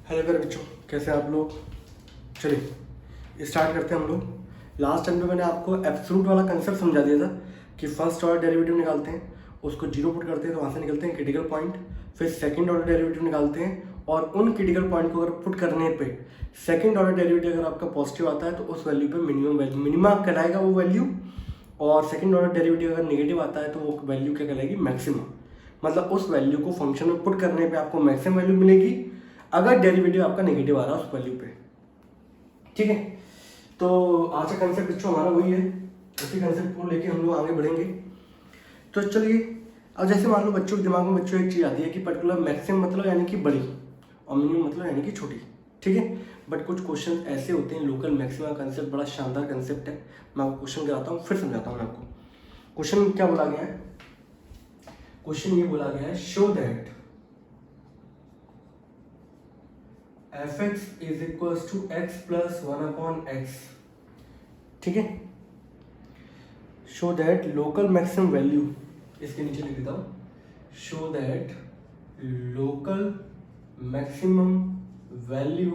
Hello मेरे बच्चों, कैसे हैं आप लोग। चलिए स्टार्ट करते हैं हम लोग। लास्ट टाइम में मैंने आपको एब्सोल्यूट वाला कंसेप्ट समझा दिया था कि फर्स्ट ऑर्डर डेरिवेटिव निकालते हैं, उसको जीरो पुट करते हैं तो वहाँ से निकलते हैं क्रिटिकल पॉइंट। फिर सेकंड ऑर्डर डेरिवेटिव निकालते हैं और उन क्रिटिकल पॉइंट को अगर पुट करने पे सेकंड ऑर्डर डेरिवेटिव अगर आपका पॉजिटिव आता है तो उस वैल्यू पे मिनिमा कहलाएगा वो वैल्यू, और सेकंड ऑर्डर डेरिवेटिव अगर नेगेटिव आता है तो वो वैल्यू क्या कहलाएगी, मैक्सिमम। मतलब उस वैल्यू को फंक्शन में पुट करने पे आपको मैक्सिमम वैल्यू मिलेगी अगर डेरिवेटिव आपका नेगेटिव आ रहा है उस वैल्यू पे। ठीक है, तो आज का कंसेप्ट बच्चों हमारा वही है, उसी कंसेप्ट को लेके हम लोग आगे बढ़ेंगे। तो चलिए, अब जैसे मान लो बच्चों के दिमाग में बच्चों एक चीज़ आती है कि पर्टिकुलर मैक्सिमम मतलब यानी कि बड़ी और मिनिमम मतलब यानी कि छोटी। ठीक है, बट कुछ क्वेश्चन ऐसे होते हैं, लोकल मैक्सिमम कंसेप्ट बड़ा शानदार कंसेप्ट है। मैं आपको क्वेश्चन कराता हूँ, फिर समझाता हूँ मैं आपको। क्वेश्चन क्या बोला गया है, क्वेश्चन ये बोला गया है, show that fx is equal to x plus one upon x. ठीक है, show that local maximum value, इसके नीचे लिख देता हूं, show that local maximum value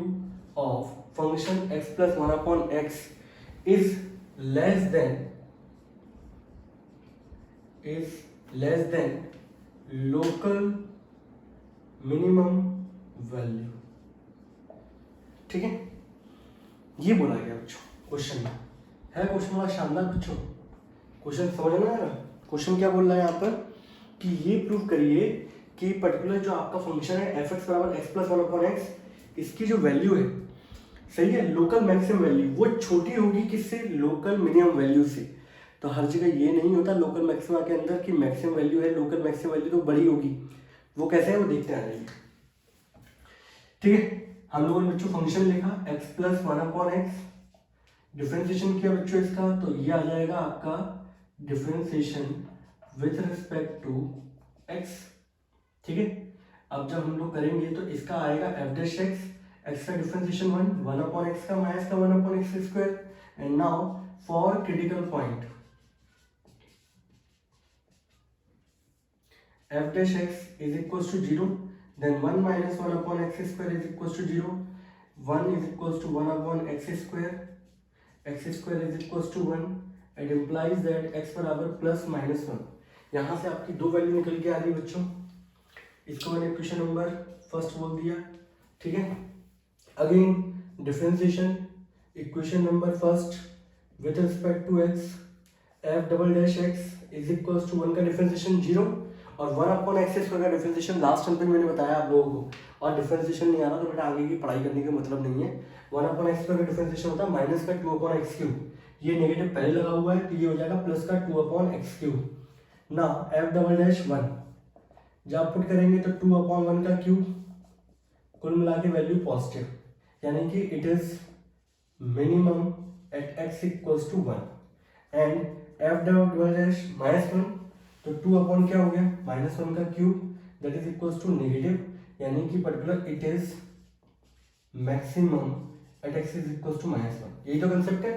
of function x plus one upon x is less than local minimum value. ठीक है, ये बोला गया बच्चों क्वेश्चन में। है क्वेश्चन बड़ा शानदार बच्चों, क्वेश्चन समझ में आया। क्वेश्चन क्या बोल रहा है यहाँ पर कि ये प्रूव करिए कि पर्टिकुलर जो आपका फंक्शन है एफ एक्स बराबर x plus one upon x, इसकी जो वैल्यू है, सही है, लोकल मैक्सिमम वैल्यू वो छोटी होगी किससे, लोकल मिनिमम वैल्यू से। तो हर जगह ये नहीं होता लोकल मैक्सिमा के अंदर कि मैक्सिमम वैल्यू है, लोकल मैक्सिमम वैल्यू तो बड़ी होगी। वो कैसे है वो देखते आ जाइए। ठीक है, हम लोगों ने बच्चों फंक्शन लिखा x plus one upon x, differentiation किया बच्चों इसका, तो ये आ जाएगा आपका differentiation with respect to x। ठीक है, अब जब हम लोग करेंगे तो इसका आएगा एफ डैश एक्स, एक्स का डिफ्रेंसिएशन वन अपॉन एक्स का माइनस का one upon x square. And now for critical point f dash x is equal to zero, then 1 minus 1 upon x square is equals to 0, 1 is equals to 1 upon x square is equals to 1, it implies that x बराबर plus minus 1। यहाँ से आपकी दो value निकल के आ रही है बच्चों, इसको मैंने इक्वेशन नंबर फर्स्ट बोल दिया। ठीक है, again differentiation equation number first with respect to x, f double dash x is equals to 1 का डिफरेंशिएशन 0 और 1 अपॉन एक्स स्क्वायर का डिफरेंशिएशन लास्ट टाइम पे मैंने बताया आप लोगों को। और डिफरेंशिएशन नहीं आ रहा तो बेटा आगे की पढ़ाई करने का मतलब नहीं है। 1 अपॉन एक्स स्क्वायर का डिफरेंशिएशन होता है माइनस का 2 अपॉन एक्स क्यूब, ये नेगेटिव पहले लगा हुआ है तो ये हो जाएगा प्लस का 2 अपॉन एक्स क्यूब। ना एफ डबल डैश 1 जब आप पुट करेंगे तो 2 अपॉन 1 का क्यूब, कुल मिला के वैल्यू पॉजिटिव, यानी कि it is minimum at x equals to 1। And f double dash minus 1 तो 2 अपॉन क्या हो गया माइनस 1 का cube, that is equals to negative, यानी कि particular it is maximum at x is equals to minus 1। यही तो कंसेप्ट है।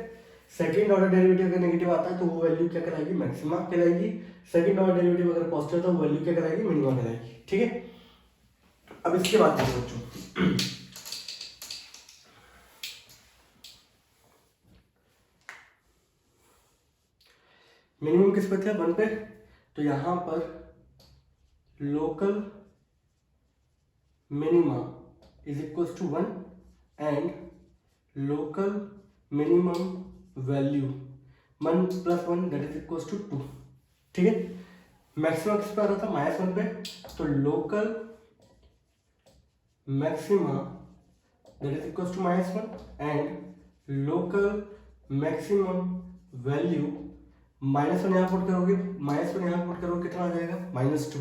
सेकंड ऑर्डर डेरिवेटिव अगर नेगेटिव आता है तो वो वैल्यू क्या कहलाएगी, मैक्सिमा कहलाएगी। सेकंड ऑर्डर डेरिवेटिव अगर पॉजिटिव है तो वो वैल्यू क्या कहलाएगी, मिनिमा कहलाएगी। ठीक है, अब इसके बाद देखो बच्चों, मिनिमम किस पे थे, 1 पे, तो यहां पर local minima is equals to 1 and local minimum value 1 plus 1 that is equals to 2। ठीक है, मैक्सिमम किस पे आ रहा था, माइनस 1 पे, तो local maxima that is equals to minus 1 and local maximum value minus 1 यहाँ पुट करोगे, माइनस 1 यहाँ पुट करोगे कितना आ जाएगा, माइनस 2।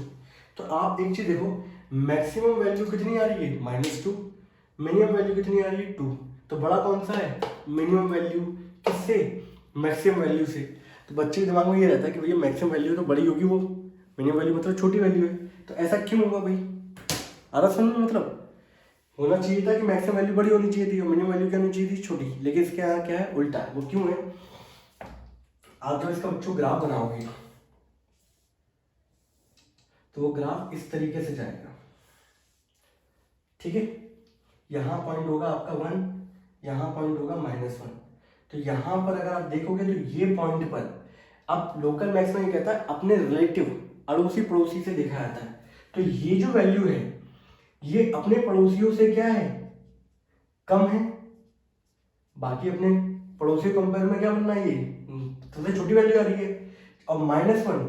तो आप एक चीज देखो, मैक्सिमम वैल्यू कितनी आ रही है, माइनस 2, मिनिमम वैल्यू कितनी आ रही है, 2। तो बड़ा कौन सा है, मिनिमम वैल्यू, किससे, मैक्सिमम वैल्यू से। तो बच्चे के दिमाग में ये रहता है कि भैया मैक्सिमम वैल्यू तो बड़ी होगी, वो मिनिमम वैल्यू मतलब छोटी वैल्यू है, तो ऐसा क्यों होगा भाई, आ रहा समझ में, मतलब होना चाहिए था कि मैक्सिमम वैल्यू बड़ी होनी चाहिए थी और मिनिमम वैल्यू क्या होनी चाहिए थी, छोटी। लेकिन इसके यहाँ क्या है, उल्टा है। वो क्यों है, आप जब इसका बच्चों ग्राफ बनाओगे तो वो ग्राफ इस तरीके से जाएगा। ठीक है, यहाँ पॉइंट होगा आपका 1, यहाँ पॉइंट होगा -1। तो यहाँ पर अगर आप देखोगे तो ये पॉइंट पर अब लोकल मैक्सिमम ये कहता है अपने रिलेटिव अड़ोसी पड़ोसी से देखा जाता है। तो ये जो वैल्यू है ये अपने पड़ोसियों से क्या है, कम है। बाकी अपने पड़ोसियों कंपेयर में क्या बनना है, ये सबसे छोटी वैल्यू आ रही है। और -1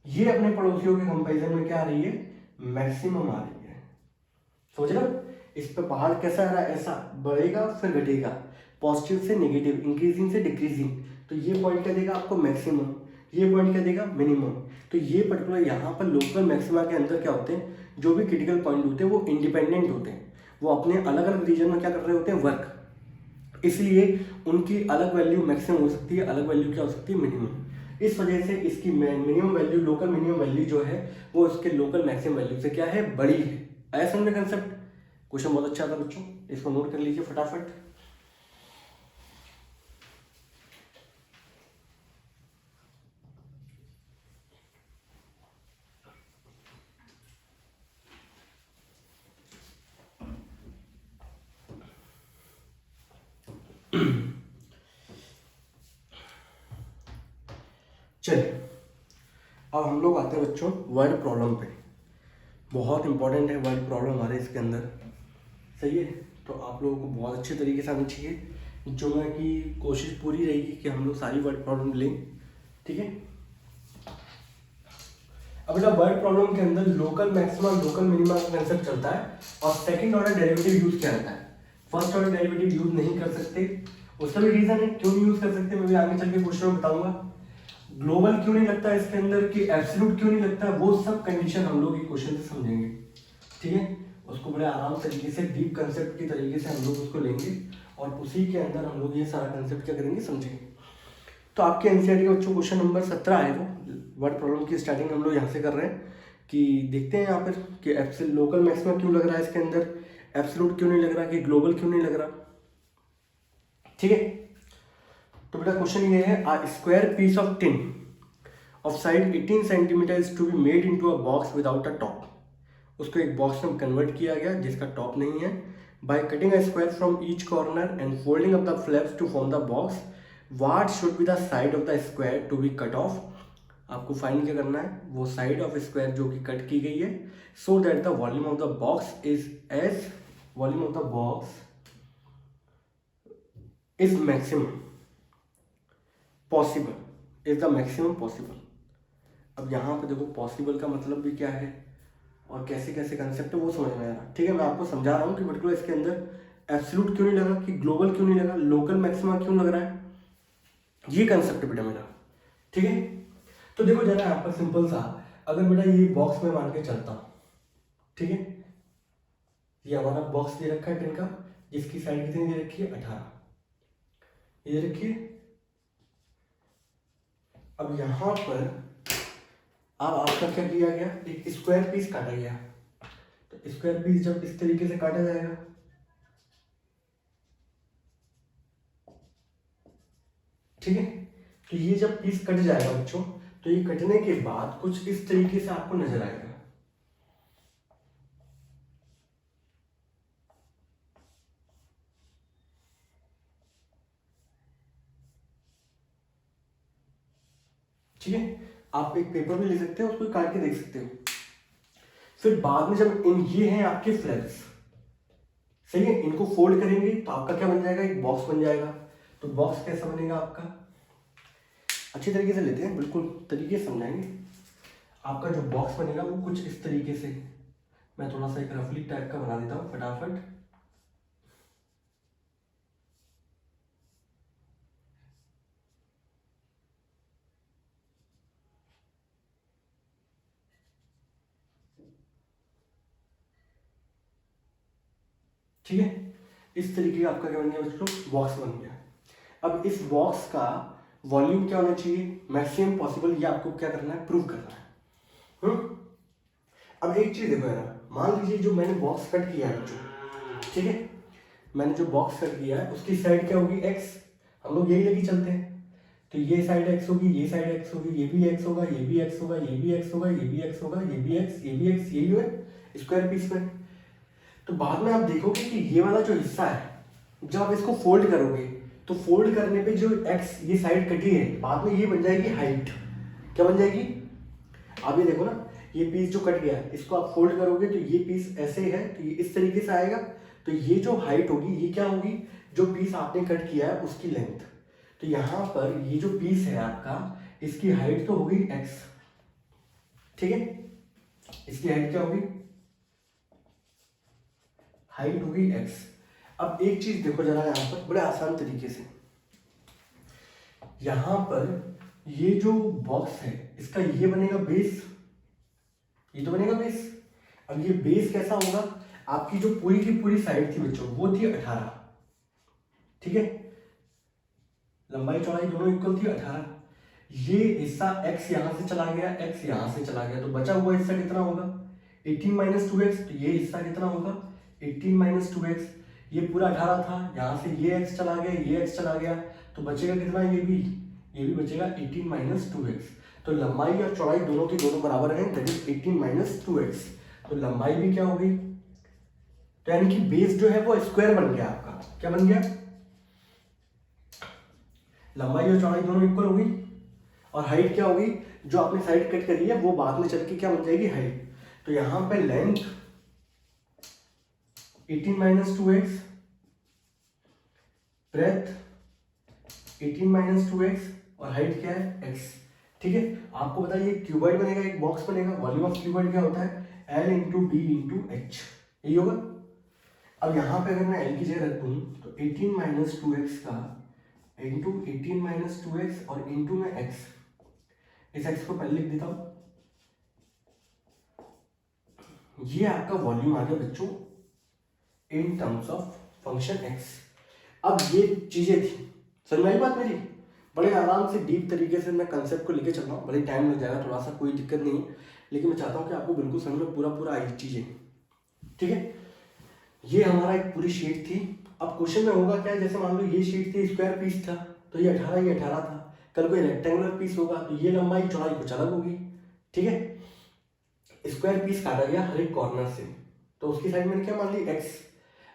ये अपने पड़ोसियों के कंपेरिजन में क्या आ रही है, मैक्सिमम आ रही है। समझ रहे हो, इस पे पहाड़ कैसा आ रहा है, ऐसा बढ़ेगा फिर घटेगा, पॉजिटिव से नेगेटिव, इंक्रीजिंग से डिक्रीजिंग। तो ये पॉइंट क्या देगा आपको, मैक्सिमम। ये पॉइंट क्या देगा, मिनिमम। तो ये पर्टिकुलर यहाँ पर लोकल मैक्सिमा के अंदर क्या होते हैं, जो भी क्रिटिकल पॉइंट होते हैं वो इंडिपेंडेंट होते हैं, वो अपने अलग अलग रीजन में क्या कर रहे होते हैं, वर्क। इसलिए उनकी अलग वैल्यू मैक्सिमम हो सकती है, अलग वैल्यू क्या हो सकती है, मिनिमम। इस वजह से इसकी minimum value, local minimum value जो है वो इसके लोकल मैक्सिमम वैल्यू से क्या है, बड़ी है। आया समझ में कंसेप्ट। क्वेश्चन बहुत अच्छा था बच्चों, इसको नोट कर लीजिए फटाफट। चलिए अब हम लोग आते हैं बच्चों वर्ड प्रॉब्लम पे। बहुत इंपॉर्टेंट है वर्ड प्रॉब्लम हमारे इसके अंदर, सही है। तो आप लोगों को बहुत अच्छे तरीके से आनी चाहिए, जो मैं कि कोशिश पूरी रहेगी कि हम लोग सारी वर्ड प्रॉब्लम लें, ठीक है। अब बेटा वर्ड प्रॉब्लम के अंदर लोकल मैक्सिमा लोकल मिनिमा का कंसेप्ट चलता है, और सेकंड ऑर्डर डेरिवेटिव यूज किया जाता है। फर्स्ट ऑर्डर डेरिवेटिव यूज नहीं कर सकते, उसका भी रीजन है क्यों नहीं यूज कर सकते, मैं भी आगे चल के क्वेश्चन में बताऊंगा। ग्लोबल क्यों नहीं लगता इसके अंदर, कि एब्सोल्यूट क्यों नहीं लगता, वो सब कंडीशन हम लोग क्वेश्चन से समझेंगे, ठीक है। उसको बड़े आराम तरीके से डीप कंसेप्ट की तरीके से हम लोग उसको लेंगे, और उसी के अंदर हम लोग ये सारा कंसेप्ट क्या करेंगे, समझेंगे। तो आपके एनसीईआरटी का बच्चों क्वेश्चन नंबर 17 है वो वर्ड प्रॉब्लम की स्टार्टिंग हम लोग यहाँ से कर रहे हैं, कि देखते हैं यहाँ पर कि एब्सोल्यूट लोकल मैक्सिमा क्यों लग रहा है इसके अंदर, एब्सोल्यूट क्यों नहीं लग रहा, कि ग्लोबल क्यों नहीं लग रहा, ठीक है। तो बेटा क्वेश्चन ये है, a square piece of tin of side 18 cm is to be made into a box without a top। उसको एक बॉक्स में कन्वर्ट किया गया जिसका टॉप नहीं है। By cutting a square from each corner and folding up the flaps to form the box, what should be the side of the square to be cut off. आपको find क्या करना है, वो साइड ऑफ स्क्वायर जो कि cut की गई है, so that the volume of the box is as volume of the box is maximum possible, is the maximum possible. अब यहाँ पे देखो पॉसिबल का मतलब भी क्या है और कैसे कैसे कंसेप्ट है वो समझ में आ रहा है, ठीक है। मैं आपको समझा रहा हूँ कि पर्टिकुलर इसके अंदर एब्सोल्यूट क्यों नहीं लगा, कि ग्लोबल क्यों नहीं लगा, लोकल मैक्सिमा क्यों लग रहा है, ये कंसेप्ट बेटा मेरा, ठीक है। तो देखो जरा यहाँ पर सिंपल सा, अगर बेटा ये बॉक्स में मान के चलता हूँ, ठीक है, ये हमारा बॉक्स दे रखा है टेन का, जिसकी साइड कितनी दे रखी है, 18, ये रखिए। अब यहाँ पर अब आपका क्या किया गया, एक स्क्वायर पीस काटा गया। तो स्क्वायर पीस जब इस तरीके से काटा जाएगा, ठीक है, तो ये जब पीस कट जाएगा बच्चों, तो ये कटने के बाद कुछ इस तरीके से आपको नजर आएगा, ठीक है। आप एक पेपर भी ले सकते हो, उसको काट के देख सकते हो। फिर बाद में जब ये हैं आपके फ्लैप्स, सही है, इनको फोल्ड करेंगे तो आपका क्या बन जाएगा, एक बॉक्स बन जाएगा। तो बॉक्स कैसा बनेगा आपका, अच्छी तरीके से लेते हैं, बिल्कुल तरीके से समझाएंगे। आपका जो बॉक्स बनेगा वो कुछ इस तरीके से, मैं थोड़ा सा एक रफली टाइप का बना देता हूँ फटाफट। ठीक है, इस तरीके का आपका क्या बन गया बच्चों, बॉक्स बन गया। अब इस बॉक्स का वॉल्यूम क्या होना चाहिए, मैक्सिमम पॉसिबल, ये आपको क्या करना है, प्रूव करना है। अब एक चीज देखो यार, मान लीजिए जो मैंने बॉक्स कट किया है बच्चों, ठीक है, मैंने जो बॉक्स कट किया है उसकी साइड क्या होगी, एक्स। हम लोग यही लेके चलते हैं, तो ये साइड एक्स होगी, ये साइड एक्स होगी, ये भी एक्स होगा, ये भी एक्स होगा, ये भी एक्स होगा, ये भी एक्स होगा, ये भी एक्स, ये भी एक्स, यही है स्क्वायर पीस में। तो बाद में आप देखोगे कि ये वाला जो हिस्सा है, जब आप इसको फोल्ड करोगे तो फोल्ड करने पे जो एक्स ये साइड कटी है, बाद में ये बन जाएगी हाइट। क्या बन जाएगी? आप ये देखो ना, ये पीस जो कट गया है इसको आप फोल्ड करोगे तो ये पीस ऐसे है, तो ये इस तरीके से आएगा। तो ये जो हाइट होगी ये क्या होगी? जो पीस आपने कट किया है उसकी लेंथ। तो यहाँ पर ये जो पीस है आपका, इसकी हाइट तो होगी एक्स, ठीक है। इसकी हाइट क्या होगी? हाइट होगी एक्स। अब एक चीज देखो जरा यहाँ पर बड़े आसान तरीके से, यहां पर ये जो बॉक्स है इसका ये बनेगा बेस, ये तो बनेगा बेस। अब ये बेस कैसा होगा? आपकी जो पूरी की पूरी साइड थी बच्चों वो थी 18, ठीक है। लंबाई चौड़ाई दोनों इक्वल थी 18। ये हिस्सा x यहां से चला गया, x यहां से चला गया, तो बचा हुआ हिस्सा कितना होगा? 18 माइनस 2x। तो ये हिस्सा कितना होगा? 18 माइनस 2x। ये पूरा 18 था, यहाँ से ये x चला गया, ये x चला गया, तो बचेगा कितना? ये भी बचेगा 18 माइनस 2x। तो लंबाई और चौड़ाई दोनों की दोनों बराबर हैं, दैट इज 18 माइनस 2x। तो लंबाई भी क्या होगी? तो यानी कि बेस जो है वो स्क्वायर बन गया आपका। क्या बन गया? लंबाई और चौड़ाई दोनों इक्वल होगी, और हाइट क्या होगी? जो आपने साइड कट करी है वो बाद में चल के क्या बन जाएगी? हाइट। तो यहां पे length 18 minus 2x, breath 18 minus 2x, और हाइट क्या है? x, ठीक है। आपको पता है ये क्यूबॉइड बनेगा, एक बॉक्स बनेगा। वॉल्यूम ऑफ क्यूबॉइड क्या होता है? L into B into H, यही होगा। अब यहाँ पे अगर मैं L की जगह रख दूँ तो 18 माइनस 2x का इंटू 18 माइनस 2x और इंटू में x, इस x को पहले लिख देता हूँ। ये आपका वॉल्यूम आ गया बच्चों in terms of function x। अब ये चीजें थी, समझ में आई बात मेरी? बड़े आराम से डीप तरीके से मैं कंसेप्ट को लेके चल रहा हूँ, बड़े टाइम लग जाएगा थोड़ा सा, कोई दिक्कत नहीं है, लेकिन मैं चाहता हूँ कि आपको बिल्कुल समझ में पूरा आई चीजें, ठीक है। ये हमारा एक पूरी शीट थी। अब क्वेश्चन में होगा क्या? जैसे मान लो ये शीट थी, स्क्वायर पीस था, तो ये 18 था। कल कोई रेक्टेंगुलर पीस होगा तो ये लंबाई चौड़ाई कुछ अलग होगी, ठीक है। स्क्वायर पीस काटा गया हर एक कॉर्नर से, तो उसकी साइड मैंने क्या मान ली? x।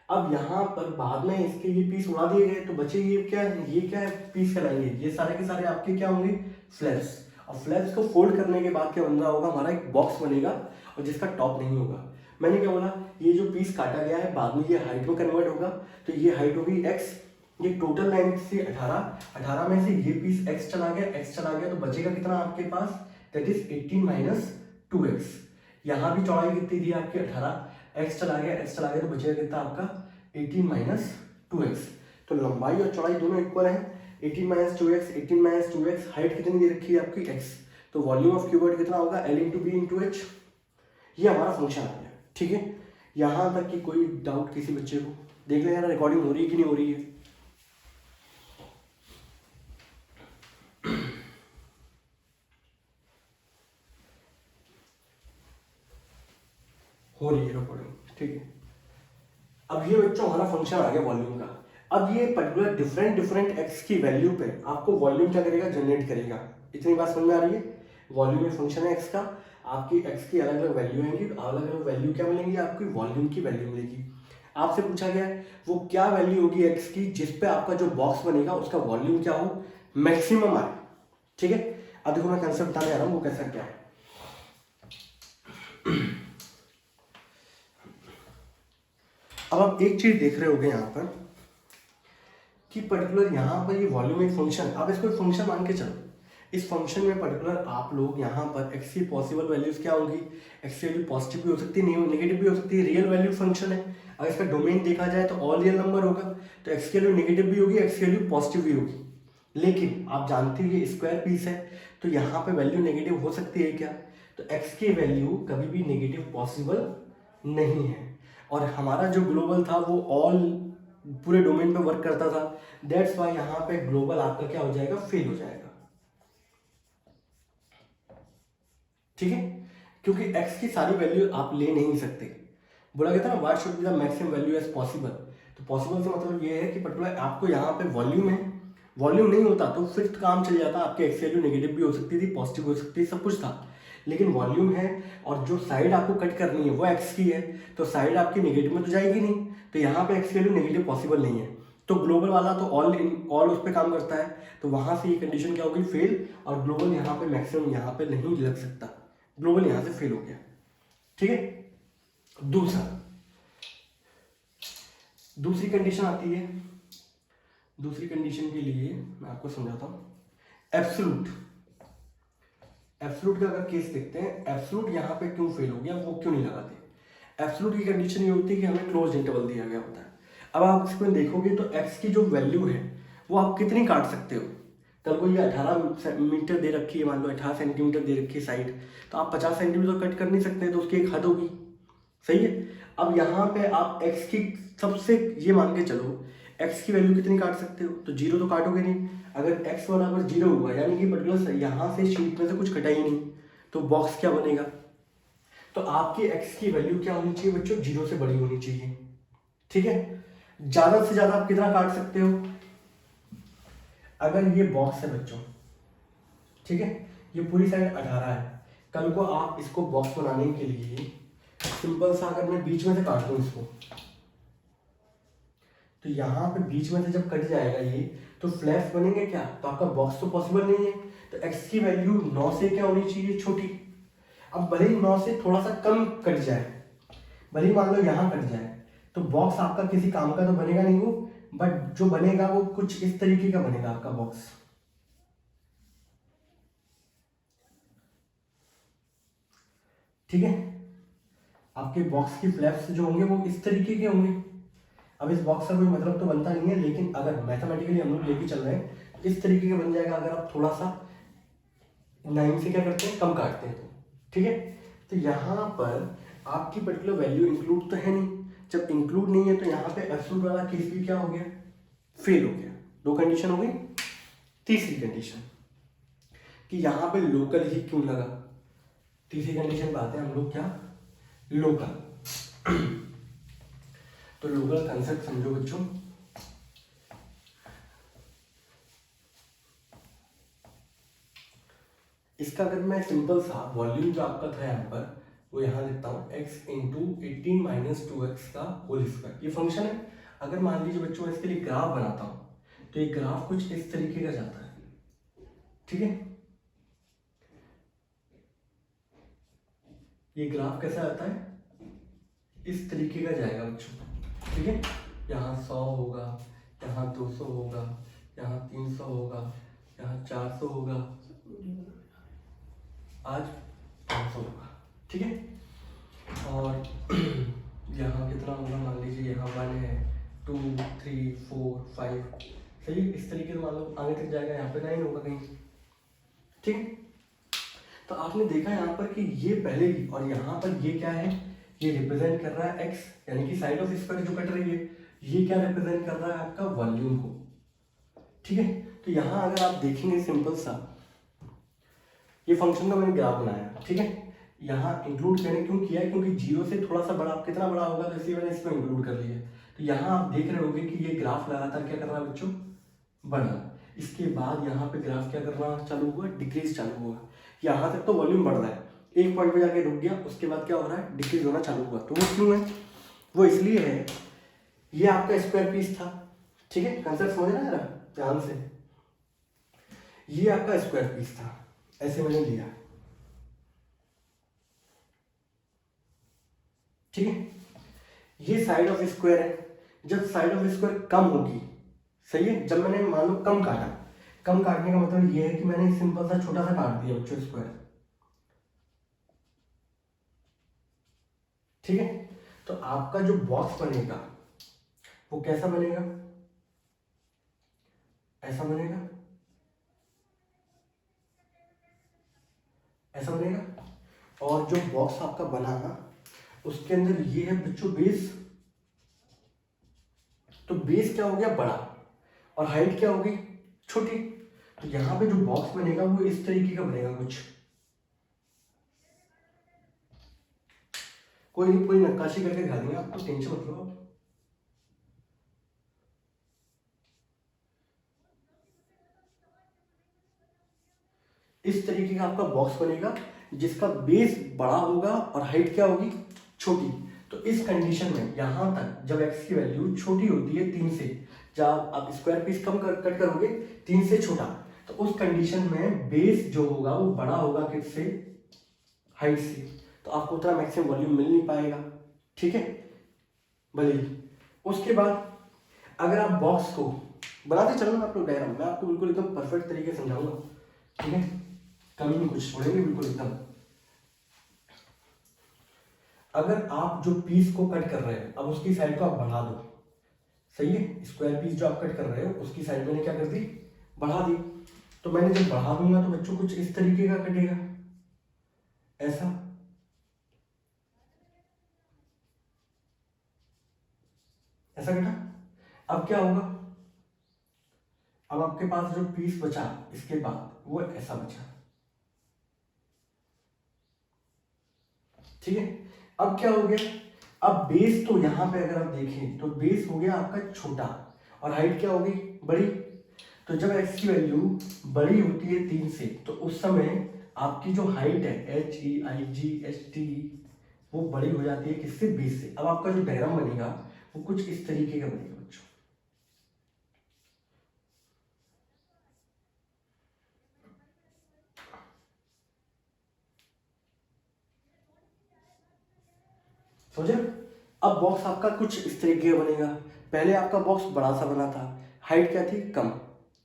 अब यहाँ पर बाद में इसके ये पीस उड़ा दिए गए, तो बचे ये क्या है? पीस कहलाएंगे। ये सारे के सारे आपके क्या होंगे? फ्लैप्स। और फ्लैप्स को फोल्ड करने के बाद क्या बन रहा होगा? हमारा एक बॉक्स बनेगा, और जिसका टॉप नहीं होगा। मैंने क्या बोला? ये जो पीस काटा गया है बाद में ये हाइट में कन्वर्ट होगा, तो ये हाइट होगी x। ये टोटल लेंथ थी 18 में से ये पीस x चला गया, तो बचेगा कितना आपके पास? That is 18 minus 2x। यहाँ भी चौड़ाई कितनी थी आपकी? 18, x चला गया, तो बचेगा कितना आपका? 18 माइनस 2x। तो लंबाई और चौड़ाई दोनों इक्वल है, 18 minus 2x, 18 minus 2x। Height कितनी दे रखी है आपकी? x। तो वॉल्यूम ऑफ क्यूबॉइड कितना होगा? L into B into H. ये हमारा फंक्शन आ गया, ठीक है। यहाँ तक कि कोई डाउट किसी बच्चे को? देख लेना रिकॉर्डिंग हो रही है कि नहीं हो रही है। हो रही है रिकॉर्डिंग, ठीक है। अब ये बच्चों हमारा फंक्शन आ गया वॉल्यूम का। अब ये पर्टिकुलर डिफरेंट एक्स की वैल्यू पे आपको वॉल्यूम क्या करेगा? जनरेट करेगा। इतनी बात समझ में आ रही है? वॉल्यूम एक फंक्शन है एक्स का, आपकी एक्स की अलग अलग वैल्यू आएंगी, अलग अलग वैल्यू क्या मिलेंगी? आपकी वॉल्यूम की वैल्यू मिलेगी। आपसे पूछा गया है वो क्या वैल्यू होगी एक्स की जिसपे आपका जो बॉक्स बनेगा उसका वॉल्यूम क्या हो? मैक्सिमम आए, ठीक है। अब देखो मैं कंसेप्ट बताने आ रहा हूँ वो कैसा क्या है। अब आप एक चीज देख रहे होगे यहाँ पर कि पर्टिकुलर यहाँ पर ये वॉल्यूम एक फंक्शन, आप इसको एक फंक्शन मान के चलो। इस फंक्शन में पर्टिकुलर आप लोग यहाँ पर x की पॉसिबल वैल्यूज क्या होंगी? x की वैल्यू पॉजिटिव भी हो सकती है, नेगेटिव भी हो सकती है। रियल वैल्यू फंक्शन है, अगर इसका डोमेन देखा जाए तो ऑल रियल नंबर होगा, तो x की वैल्यू नेगेटिव भी होगी, x की वैल्यू पॉजिटिव भी होगी। लेकिन आप जानते हो ये स्क्वायर पीस है, तो यहाँ पे वैल्यू नेगेटिव हो सकती है क्या? तो x की वैल्यू कभी भी नेगेटिव पॉसिबल नहीं है। और हमारा जो ग्लोबल था वो ऑल पूरे डोमेन पे वर्क करता था, दैट्स वाई यहाँ पे ग्लोबल आपका क्या हो जाएगा? फेल हो जाएगा, ठीक है। क्योंकि x की सारी वैल्यू आप ले नहीं सकते। बोला गया था ना what should be the maximum value as possible. तो पॉसिबल से मतलब ये है कि पर्टिकुलर आपको यहाँ पे वॉल्यूम है, वॉल्यूम नहीं होता तो फिर काम चल जाता, आपके x की वैल्यू नेगेटिव भी हो सकती थी, पॉजिटिव हो सकती थी, सब कुछ था। लेकिन वॉल्यूम है और जो साइड आपको कट करनी है वो एक्स की है, तो साइड आपकी नेगेटिव में तो जाएगी नहीं, तो यहाँ पे एक्स की वैल्यू नेगेटिव पॉसिबल नहीं है। तो ग्लोबल वाला तो ऑल उस पर काम करता है, तो वहाँ से ये कंडीशन क्या होगी, फेल, और ग्लोबल यहाँ पे मैक्सिमम यहाँ पे नहीं लग सकता, ग्लोबल यहाँ से फेल हो गया। ठीक है। दूसरी कंडीशन आती है। दूसरी कंडीशन के लिए मैं आपको समझाता हूँ। एब्सोल्यूट का अगर केस देखते हैं, एब्सोल्यूट यहाँ पे क्यों फेल हो गया, वो क्यों नहीं लगाते। एब्सोल्यूट की कंडीशन ये होती है कि हमें क्लोज इंटरवल दिया गया होता है। अब आप इसको देखोगे तो एक्स की जो वैल्यू है वो आप कितनी काट सकते हो। कल को ये 18 मीटर दे रखी है, मान लो 18 सेंटीमीटर दे रखी है साइड, तो आप 50 सेंटीमीटर कट कर नहीं सकते, तो उसकी एक हद होगी। सही है। अब यहाँ पे आप एक्स की सबसे, ये मान के चलो एक्स की वैल्यू कितनी काट सकते हो, तो जीरो तो काटोगे नहीं। अगर एक्स बराबर जीरो हुआ यानी कि पर्टिकुलर यहाँ से शीट में से कुछ कटा ही नहीं, तो बॉक्स क्या बनेगा। तो आपकी एक्स की वैल्यू क्या होनी चाहिए बच्चों, जीरो से बड़ी होनी चाहिए। ठीक है। ज्यादा से ज्यादा आप कितना काट सकते हो, अगर ये बॉक्स है बच्चों, ठीक है, ये पूरी साइड 18 है, कल को आप इसको बॉक्स बनाने के लिए सिंपल सा अगर मैं बीच में से काट दूं इसको, तो यहाँ पे बीच में से जब कट जाएगा ये, तो फ्लैप्स बनेंगे क्या, तो आपका बॉक्स तो पॉसिबल नहीं है। तो एक्स की वैल्यू 9 से क्या होनी चाहिए, छोटी। अब भले ही 9 से थोड़ा सा कम कट जाए, भले ही मान लो यहाँ कट जाए, तो बॉक्स आपका किसी काम का तो बनेगा नहीं वो, बट जो बनेगा वो कुछ इस तरीके का बनेगा आपका बॉक्स। ठीक है। आपके बॉक्स की फ्लैप्स जो होंगे वो इस तरीके के होंगे। अब इस बॉक्स का कोई मतलब तो बनता नहीं है, लेकिन अगर मैथमेटिकली हम लोग लेके चल रहे हैं तो इस तरीके का बन जाएगा, अगर आप थोड़ा सा 9 से क्या करते हैं, कम काटते हैं तो। ठीक है। तो यहाँ पर आपकी पर्टिकुलर वैल्यू इंक्लूड तो है नहीं, जब इंक्लूड नहीं है तो यहाँ पे एब्सोल्यूट वाला केस भी क्या हो गया, फेल हो गया। दो कंडीशन हो गई। तीसरी कंडीशन कि यहाँ पे लोकल ही क्यों लगा। तीसरी कंडीशन पे आते हैं हम लोग, क्या, लोकल। तो लोकल कंसेप्ट समझो बच्चों। इसका अगर मैं सिंपल सा वॉल्यूम जो आपका था यहाँ पर वो यहाँ लिखता हूँ, x इंटू 18 माइनस 2x का होल स्क्वायर, ये फंक्शन है। अगर मान लीजिए बच्चों इसके लिए ग्राफ बनाता हूँ, तो ये ग्राफ कुछ इस तरीके का जाता है। ठीक है। ये ग्राफ कैसा आता है, इस तरीके का जाएगा बच्चों। ठीक है। यहाँ 100 होगा, यहाँ 200 होगा, यहाँ 300 होगा, यहाँ 400 होगा, आज 500 होगा। ठीक है। और यहाँ कितना होगा, मान लीजिए यहाँ 1 है, 2 3 4 5, सही है। इस तरीके से मान लो आगे तक जाएगा, यहाँ पे 9 होगा कहीं। ठीक है। तो आपने देखा यहाँ पर कि ये पहले ही, और यहाँ पर ये क्या है, ये रिप्रेजेंट कर रहा है x, यानी कि साइड ऑफ स्क्वायर जो कट रही है, ये क्या रिप्रेजेंट कर रहा है, आपका वॉल्यूम को। ठीक है। तो यहाँ अगर आप देखेंगे सिंपल सा, ये फंक्शन का मैंने ग्राफ बनाया। ठीक है। यहाँ इंक्लूड मैंने क्यों किया है, क्योंकि जीरो से थोड़ा सा बड़ा, कितना बड़ा होगा, तो इसलिए मैंने इसमें इंक्लूड कर लिया। तो यहाँ आप देख रहे होंगे कि ये ग्राफ लगातार क्या कर रहा है बच्चों, बढ़ा। इसके बाद यहाँ पे ग्राफ क्या करना चालू हुआ, डिक्रीज चालू हुआ। यहाँ तक तो वॉल्यूम बढ़ रहा है, एक पॉइंट पे जाके रुक गया, उसके बाद क्या हो रहा है, डिक्रीज होना चालू हुआ। तो वो क्यों है, वो इसलिए है, ये आपका स्क्वायर पीस था। ठीक है। कंसेप्ट समझ रहा है ध्यान से, ये आपका स्क्वायर पीस था, ऐसे मैंने लिया। ठीक है। ये साइड ऑफ स्क्वायर है, जब साइड ऑफ स्क्वायर कम होगी, सही है, जब मैंने मान लो कम काटा, कम काटने का मतलब ये है कि मैंने सिंपल सा छोटा सा काट दिया बच्चों स्क्वायर। ठीक है। तो आपका जो बॉक्स बनेगा वो कैसा बनेगा, ऐसा बनेगा, ऐसा बनेगा। और जो बॉक्स आपका बना उसके अंदर ये है बच्चों बेस, तो बेस क्या हो गया, बड़ा, और हाइट क्या होगी, छोटी। तो यहां पे जो बॉक्स बनेगा वो इस तरीके का बनेगा कुछ, कोई नहीं, पूरी नक्काशी करके दिखा देंगे आपको, टेंशन मत लो। इस तरीके का आपका बॉक्स बनेगा, जिसका बेस बड़ा होगा और हाइट क्या होगी, छोटी। तो इस कंडीशन में यहाँ तक जब x की वैल्यू छोटी होती है 3 से, जब आप स्क्वायर पीस कम कट करोगे 3 से छोटा, तो उस कंडीशन में बेस जो होगा वो बड़ा होगा किससे, हाइट से। तो आपको उतना मैक्सिमम वॉल्यूम मिल नहीं पाएगा, ठीक है। भले ही उसके बाद अगर आप बॉक्स को बनाते चलो ना आप लोग डायग्राम, मैं आपको बिल्कुल एकदम परफेक्ट तरीके से समझाऊंगा, ठीक है, कमी नहीं कुछ छोड़ेंगे बिल्कुल एकदम। अगर आप जो पीस को कट कर रहे हैं, अब उसकी साइड को आप बढ़ा दो, सही है, स्क्वायर पीस जो आप कट कर रहे हो उसकी साइड मैंने क्या कर दी, बढ़ा दी। तो मैंने जब बढ़ा दूंगा तो बच्चों कुछ इस तरीके का कटेगा, ऐसा, ऐसा कटा। अब क्या होगा, अब आपके पास जो पीस बचा इसके बाद वो ऐसा बचा, ठीक है। अब क्या हो गया, अब बेस तो यहाँ पे अगर आप देखें तो बेस हो गया आपका छोटा और हाइट क्या होगी, बड़ी। तो जब x की वैल्यू बड़ी होती है 3 से, तो उस समय आपकी जो हाइट है HEIGHT वो बड़ी हो जाती है किससे, बेस से। अब आपका जो डायग्राम बनेगा वो कुछ इस तरीके का बनेगा बच्चों, समझे। अब बॉक्स आपका कुछ इस तरीके का बनेगा, पहले आपका बॉक्स बड़ा सा बना था, हाइट क्या थी, कम,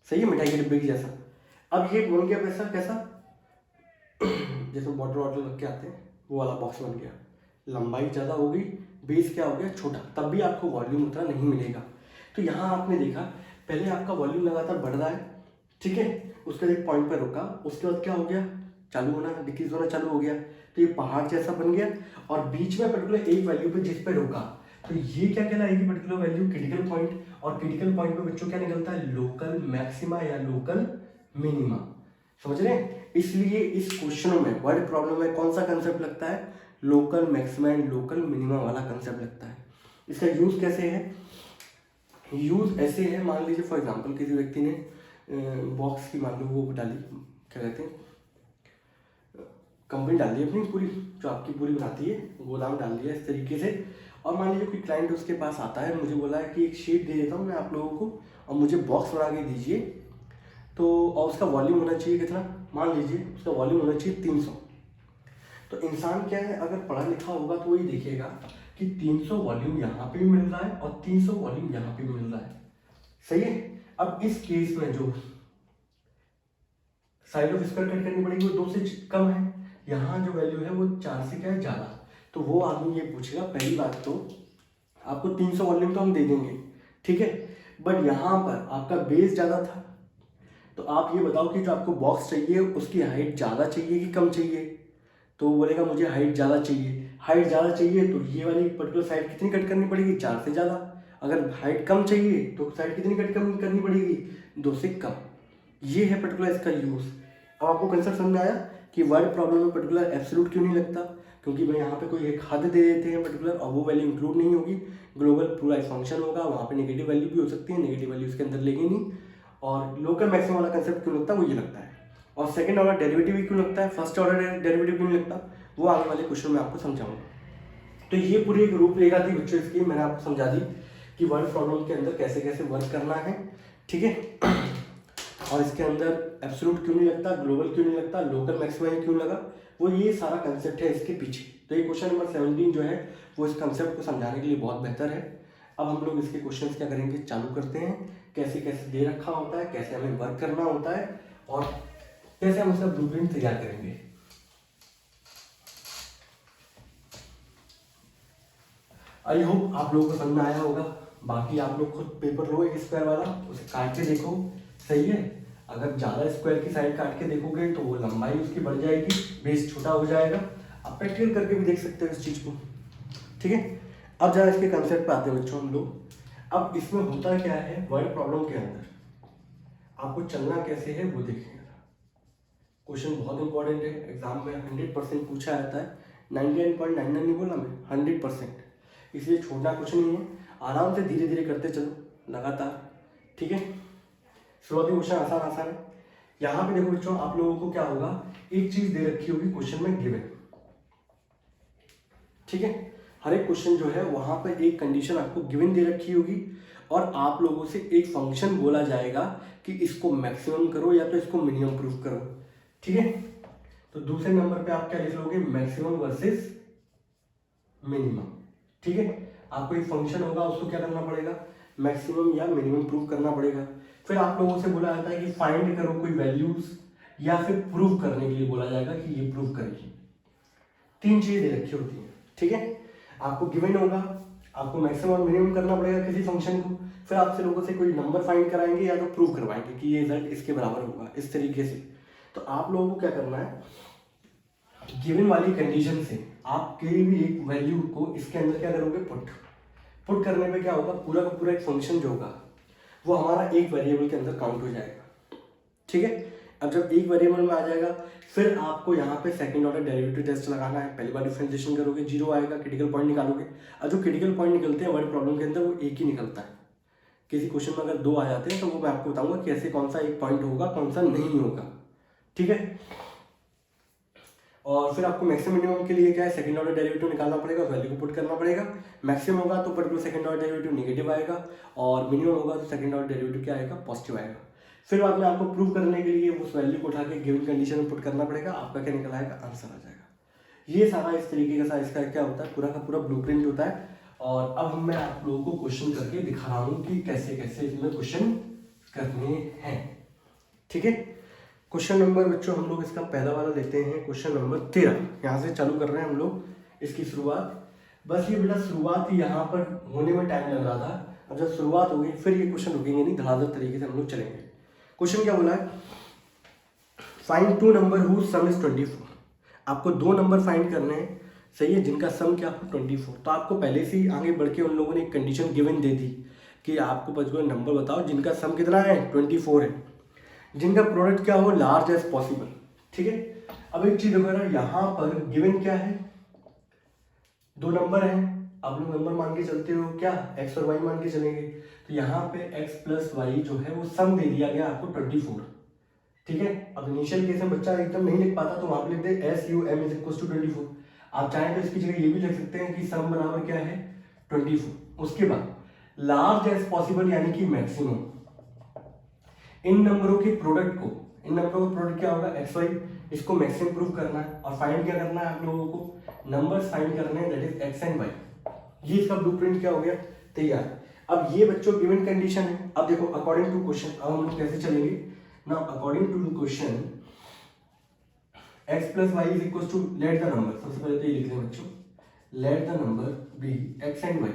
सही है, मिठाई के डिब्बे की जैसा। अब ये बन गया वैसा कैसा, जैसे बॉटल वॉटल रख के आते हैं वो वाला बॉक्स बन गया, लंबाई ज़्यादा हो गई, बेस क्या हो गया, छोटा, तब भी आपको वॉल्यूम उतना नहीं मिलेगा। तो यहाँ आपने देखा पहले आपका वॉल्यूम लगातार बढ़ रहा है, ठीक है, उसके बाद एक पॉइंट पर रुका, उसके बाद क्या हो गया, चालू होना, डिक्रीज होना चालू हो गया। तो ये पहाड़ जैसा बन गया और बीच में पर्टिकुलर एक वैल्यू पे जिस पे रुका, तो ये क्या कहलाएगी, पर्टिकुलर वैल्यू क्रिटिकल पॉइंट। और क्रिटिकल पॉइंट पे बच्चों क्या निकलता है, लोकल मैक्सिमा या लोकल मिनिमा, समझ रहे हैं। इसलिए इस क्वेश्चनों में वर्ड प्रॉब्लम में कौन सा कंसेप्ट लगता है, local maxima and local minima वाला कंसेप्ट लगता है। इसका यूज कैसे है, यूज ऐसे है, मान लीजिए फॉर एग्जांपल किसी व्यक्ति ने बॉक्स की मान लो वो डाली, क्या कहते हैं, कंपनी डाल दी अपनी पूरी, जो आपकी पूरी बनाती है, गोदाम डाल दिया इस तरीके से। और मान लीजिए कोई क्लाइंट उसके पास आता है, मुझे बोला है कि एक शीट दे देता हूँ मैं आप लोगों को और मुझे बॉक्स बना के दीजिए, तो और उसका वॉल्यूम होना चाहिए कितना, मान लीजिए उसका वॉल्यूम होना चाहिए 300। तो इंसान क्या है, अगर पढ़ा लिखा होगा तो वही देखेगा कि 300 वॉल्यूम यहाँ पे भी मिल रहा है और 300 वॉल्यूम यहाँ पे भी मिल रहा है, सही है। अब इस केस में जो साइड ऑफ स्क्वायर कट करनी पड़ेगी वो 2 से कम है, यहाँ जो वैल्यू है वो 4 से क्या है, ज़्यादा। तो वो आदमी ये पूछेगा, पहली बात तो आपको 300 वॉल्यूम तो हम दे देंगे, ठीक है, बट यहाँ पर आपका बेस ज़्यादा था, तो आप ये बताओ कि जो आपको बॉक्स चाहिए उसकी हाइट ज़्यादा चाहिए कि कम चाहिए। तो वो बोलेगा मुझे हाइट ज़्यादा चाहिए, हाइट ज़्यादा चाहिए तो ये वाली पर्टिकुलर साइड कितनी कट करनी पड़ेगी, 4 से ज़्यादा। अगर हाइट कम चाहिए तो साइड कितनी कट करनी पड़ेगी, 2 से कम। ये है पर्टिकुलर इसका यूज़। अब आपको कंसेप्ट समझ में आया कि वर्ड प्रॉब्लम में पर्टिकुलर एब्सोल्यूट क्यों नहीं लगता, क्योंकि मैं यहाँ पे कोई एक हद दे देते हैं पर्टिकुलर और वो वैल्यू इंक्लूड नहीं होगी, ग्लोबल पूरा एक फंक्शन होगा, वहाँ पे नेगेटिव वैल्यू भी हो सकती है, नेगेटिव वैल्यू इसके अंदर लेगी नहीं। और लोकल मैक्सिमम वाला कंसेप्ट क्यों लगता है, वो ये लगता है। और सेकंड ऑर्डर डेरिवेटिव भी क्यों लगता है, फर्स्ट ऑर्डर डेरिवेटिव क्यों नहीं लगता, वो आगे वाले क्वेश्चन में आपको समझाऊंगा। तो ये पूरी एक रूपरेखा थी बच्चों इसकी, मैंने आपको समझा दी कि वर्ड प्रॉब्लम के अंदर कैसे कैसे वर्क करना है, ठीक है। और इसके अंदर एब्सोल्यूट क्यों नहीं लगता, ग्लोबल क्यों नहीं लगता, लोकल मैक्सिमम क्यों लगा, वो ये सारा कंसेप्ट है इसके पीछे। तो ये क्वेश्चन नंबर 17 जो है वो इस कंसेप्ट को समझाने के लिए बहुत बेहतर है। अब हम लोग इसके क्वेश्चंस क्या करेंगे, चालू करते हैं, कैसे कैसे दे रखा होता है, कैसे हमें वर्क करना होता है और कैसे हम उसका ब्लूप्रिंट तैयार करेंगे। आई होप आप लोगों को समझ में आया होगा। बाकी आप लोग खुद पेपर लो एक स्क्वायर वाला, उसे काट के देखो, सही है। अगर ज़्यादा स्क्वायर की साइड काट के देखोगे तो वो लंबाई उसकी बढ़ जाएगी, बेस छोटा हो जाएगा। आप प्रैक्टिकल करके भी देख सकते हो इस चीज़ को, ठीक है। अब जरा इसके कंसेप्ट पे आते हैं बच्चों हम लोग। अब इसमें होता क्या है, वर्ड प्रॉब्लम के अंदर आपको चलना कैसे है वो देखेंगे। क्वेश्चन बहुत इंपॉर्टेंट है, एग्जाम में 100% पूछा जाता है, 99.99 नहीं बोला मैं, 100%, इसलिए छोड़ना कुछ नहीं है। आराम से धीरे धीरे करते चलो लगातार, ठीक है। शुरुआती क्वेश्चन आसान आसान है यहाँ पे देखो बच्चों, आप लोगों को क्या होगा, एक चीज दे रखी होगी क्वेश्चन में गिवन, ठीक है। हर एक क्वेश्चन जो है वहां पर एक कंडीशन आपको गिवन दे रखी होगी और आप लोगों से एक फंक्शन बोला जाएगा कि इसको मैक्सिमम करो या तो इसको मिनिमम प्रूफ करो, ठीक है। तो दूसरे नंबर पे आप क्या लिख लोगे, मैक्सिमम वर्सेस मिनिमम, ठीक है। आपको एक फंक्शन होगा, उसको क्या करना पड़ेगा, मैक्सिमम या मिनिमम प्रूव करना पड़ेगा। फिर आप लोगों से बोला जाता है कि फाइंड करो कोई वैल्यूज, या फिर प्रूव करने के लिए बोला जाएगा कि ये प्रूव करेगी। तीन चीजें दे रखी होती हैं, ठीक है। आपको गिवन होगा, आपको मैक्सिमम और मिनिमम करना पड़ेगा किसी फंक्शन को, फिर आपसे लोगों से कोई नंबर फाइंड कराएंगे या तो प्रूव करवाएंगे कि ये रिजल्ट इसके बराबर होगा, इस तरीके से। तो आप लोगों को क्या करना है, गिवन वाली कंडीशन से आप कोई भी एक वैल्यू को इसके अंदर क्या करोगे, पुट करने पे क्या होगा, पूरा का पूरा एक फंक्शन जो होगा वो हमारा एक वेरिएबल के अंदर काउंट हो जाएगा, ठीक है। अब जब एक वेरिएबल में आ जाएगा, फिर आपको यहाँ पे सेकंड ऑर्डर डेरिवेटिव टेस्ट लगाना है। पहली बार डिफरेंशिएशन करोगे, जीरो आएगा, क्रिटिकल पॉइंट निकालोगे। अब जो क्रिटिकल पॉइंट निकलते हैं वर्ड प्रॉब्लम के अंदर वो एक ही निकलता है। किसी क्वेश्चन में अगर दो आ जाते हैं तो वो मैं आपको बताऊंगा कि ऐसे कौन सा एक पॉइंट होगा, कौन सा नहीं होगा, ठीक है। और फिर आपको मैक्सिमम मिनिमम के लिए क्या है, सेकंड ऑर्डर डेरिवेटिव निकालना पड़ेगा, वैल्यू को पुट करना पड़ेगा। मैक्सिमम होगा तो particular second order derivative negative आएगा, और मिनिमम होगा तो सेकंड ऑर्डर डेरिवेटिव क्या आएगा, पॉजिटिव आएगा। फिर बाद में आपको प्रूव करने के लिए उस वैल्यू को उठा के गिवन कंडीशन में पुट करना पड़ेगा, आपका क्या निकल आएगा, आंसर आ जाएगा। ये सारा इस तरीके का इसका क्या होता है, पूरा का पूरा ब्लूप्रिंट होता है। और अब मैं आप लोगों को क्वेश्चन करके दिखा रहा हूँ कि कैसे कैसे इसमें क्वेश्चन करने हैं, ठीक है। क्वेश्चन नंबर बच्चों हम लोग इसका पहला वाला लेते हैं, क्वेश्चन नंबर 13। यहाँ से चालू कर रहे हैं हम लोग इसकी शुरुआत। बस ये बेटा शुरुआत ही यहाँ पर होने में टाइम लग रहा था, अब जब शुरुआत हो गई फिर ये क्वेश्चन रुकेंगे नहीं, धड़ाधड़ तरीके से हम लोग चलेंगे। क्वेश्चन क्या बोला है, find two number whose sum is 24। आपको दो नंबर फाइंड करने हैं, सही है, जिनका सम क्या हो 24। तो आपको पहले से ही आगे बढ़ के उन लोगों ने एक कंडीशन गिवन दे दी कि आपको पर्टिकुलर नंबर बताओ जिनका सम कितना है, 24 है, जिनका प्रोडक्ट क्या हो लार्ज एज पॉसिबल, ठीक है। अब एक चीज देखो ना, यहाँ पर गिवन क्या है, दो नंबर हैं, आप लोग नंबर मान के चलते हो क्या, x और y मान के चलेंगे। तो यहाँ पे x प्लस वाई जो है वो सम दे दिया गया आपको 24, ठीक है। अब इनिशियल केस में बच्चा एकदम नहीं लिख पाता तो वहां पे लिख दे SUM इज इक्वल टू 24। आप चाहें तो इसकी जगह ये भी लिख सकते हैं कि सम बराबर क्या है 24। उसके बाद लार्ज एज पॉसिबल यानी कि मैक्सिमम, इन नंबरों के प्रोडक्ट को, इन नंबरों का प्रोडक्ट क्या होगा एक्स वाई, इसको मैक्सिमम प्रूव करना है। और फाइंड क्या करना है आप लोगों को, नंबर्स फाइंड करने हैं, that is X and Y. ये इसका ब्लूप्रिंट क्या हो गया, तैयार। अब ये बच्चों गिवन कंडीशन है। अब देखो अकॉर्डिंग टू क्वेश्चन, अब हम लोग कैसे चलेंगे ना, according to the question x plus Y is equal to, let the number, सबसे पहले तो ये लिख लें बच्चों, let the number be X and Y.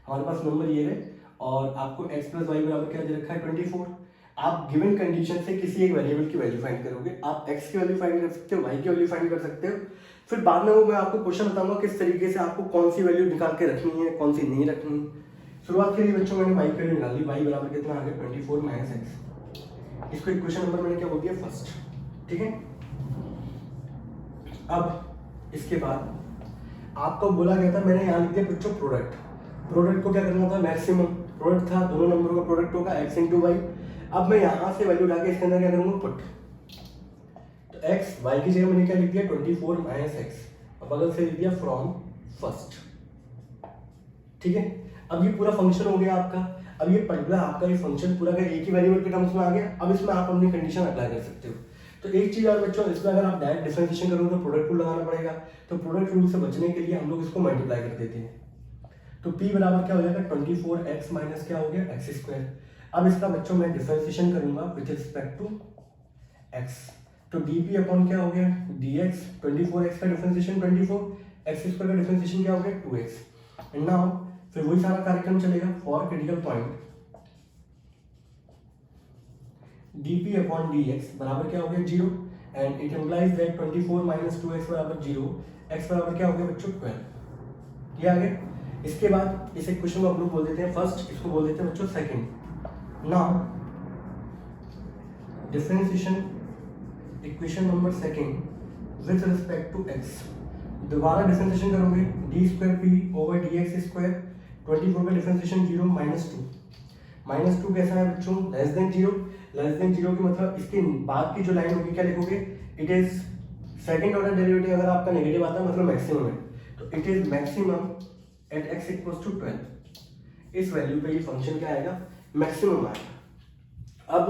हमारे पास नंबर ये है और आपको x प्लस वाई बराबर क्या दे रखा है 24। आप गिवन कंडीशन से किसी एक वेरिएबल की वैल्यू फाइंड करोगे, आप x की वैल्यू फाइंड कर सकते हो, y की वैल्यू फाइंड कर सकते हो। फिर बाद में वो मैं आपको क्वेश्चन बताऊंगा किस तरीके से आपको कौन सी वैल्यू निकाल के रखनी है, कौन सी नहीं रखनी है। शुरुआत के लिए बच्चों मैंने y की वैल्यू निकाल ली, y बराबर कितना आ गया 24 माइनस एक्स। इसको इक्वेशन नंबर मैंने क्या बोल दिया फर्स्ट, ठीक है। अब इसके बाद आपको बोला गया था, मैंने यहाँ लिख दिया बच्चों प्रोडक्ट। प्रोडक्ट को क्या करना था, मैक्सिमम प्रोडक्ट था, दोनों नंबरों का प्रोडक्ट होगा x इंटू वाई। अब मैं यहाँ से वैल्यू डाल के इसके अंदर क्या करूँगा पुट, तो x y की जगह मैंने क्या लिख दिया 24 माइनस एक्स, और बगल से लिख दिया फ्रॉम फर्स्ट, ठीक है। अब ये पूरा फंक्शन हो गया आपका। अब ये पर्टिकुलर आपका ये फंक्शन पूरा का एक ही वेरिएबल के टर्म्स में आ गया। अब इसमें आप अपनी कंडीशन अप्लाई कर सकते हो। तो एक चीज और बच्चों, इसमें अगर आप डायरेक्ट डिफरेंशिएशन करोगे तो प्रोडक्ट रूल लगाना पड़ेगा, तो प्रोडक्ट रूल से बचने के लिए हम लोग इसको मल्टीप्लाई कर देते हैं। तो p बराबर क्या हो जाएगा 24x माइनस क्या हो गया एक्स स्क्वायर। अब इसका बच्चों मैं डिफरेंशिएशन करूंगा विद रिस्पेक्ट टू x, तो dp अपॉन क्या हो गया dx, 24x का डिफरेंशिएशन 24, x स्क्वायर का डिफरेंशिएशन क्या हो गया 2x। एंड नाउ फिर वही सारा कार्यक्रम चलेगा for critical point, dp upon dx बराबर क्या हो गया 0, and it implies that 24 minus 2x बराबर 0, x बराबर क्या हो गया बच्चों 12। ये आ गया। इसके बाद इस इक्वेशन को हम लोग बोल देते हैं फर्स्ट, इसको बोल देते हैं बच्चों second. Now differentiation equation number second with respect to x, दोबारा डिफरेंशिएशन करोगे D square P over D X square, 24 का डिफरेंशिएशन 0 माइनस 2 कैसा है बच्चों less than 0, less than zero की मतलब इसके बाद की जो लाइन होगी क्या लिखोगे, it is second order derivative अगर आपका नेगेटिव आता है मतलब मैक्सिमम है, तो it is maximum at x equals to 12। इस वैल्यू पे ये फंक्शन क्या आएगा, मैक्सिमम आएगा। अब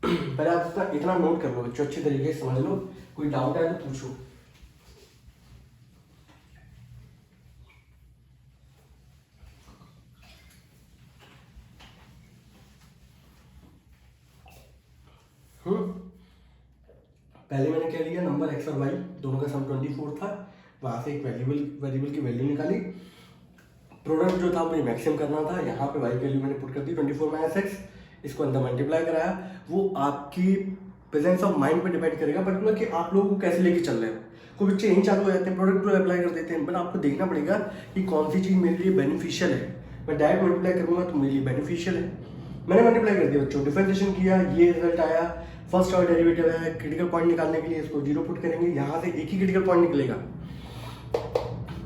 पहले आप इसका इतना नोट कर लो बच्चों, अच्छी तरीके से समझ लो, कोई डाउट है तो पूछो। पहले मैंने क्या लिया, नंबर x और y दोनों का सम 24 था, वहां से एक वेरिएबल की वैल्यू निकाली, प्रोडक्ट जो था मुझे मैक्सिमम करना था, यहाँ पे y की वैल्यू मैंने पुट कर दी 24 माइनस x, इसको अंदर मल्टीप्लाई कराया। वो आपकी प्रेजेंस ऑफ माइंड पे डिपेंड करेगा पर्टिकुलर कि आप लोगों को कैसे लेके चल रहे हो। कोई बच्चे यहीं चालू हो जाते हैं, प्रोडक्ट को अप्लाई कर देते हैं, बट आपको देखना पड़ेगा कि कौन सी चीज़ मेरे लिए बेनिफिशियल है। मैं डायरेक्ट मल्टीप्लाई करूँगा तो मेरे लिए बेनिफिशियल है, मैंने मल्टीप्लाई कर दिया बच्चों, डिफरेंशिएशन किया, ये रिजल्ट आया, फर्स्ट ऑर्डर डेरिवेटिव है, क्रिटिकल पॉइंट निकालने के लिए इसको जीरो पुट करेंगे, यहाँ से एक ही क्रिटिकल पॉइंट निकलेगा।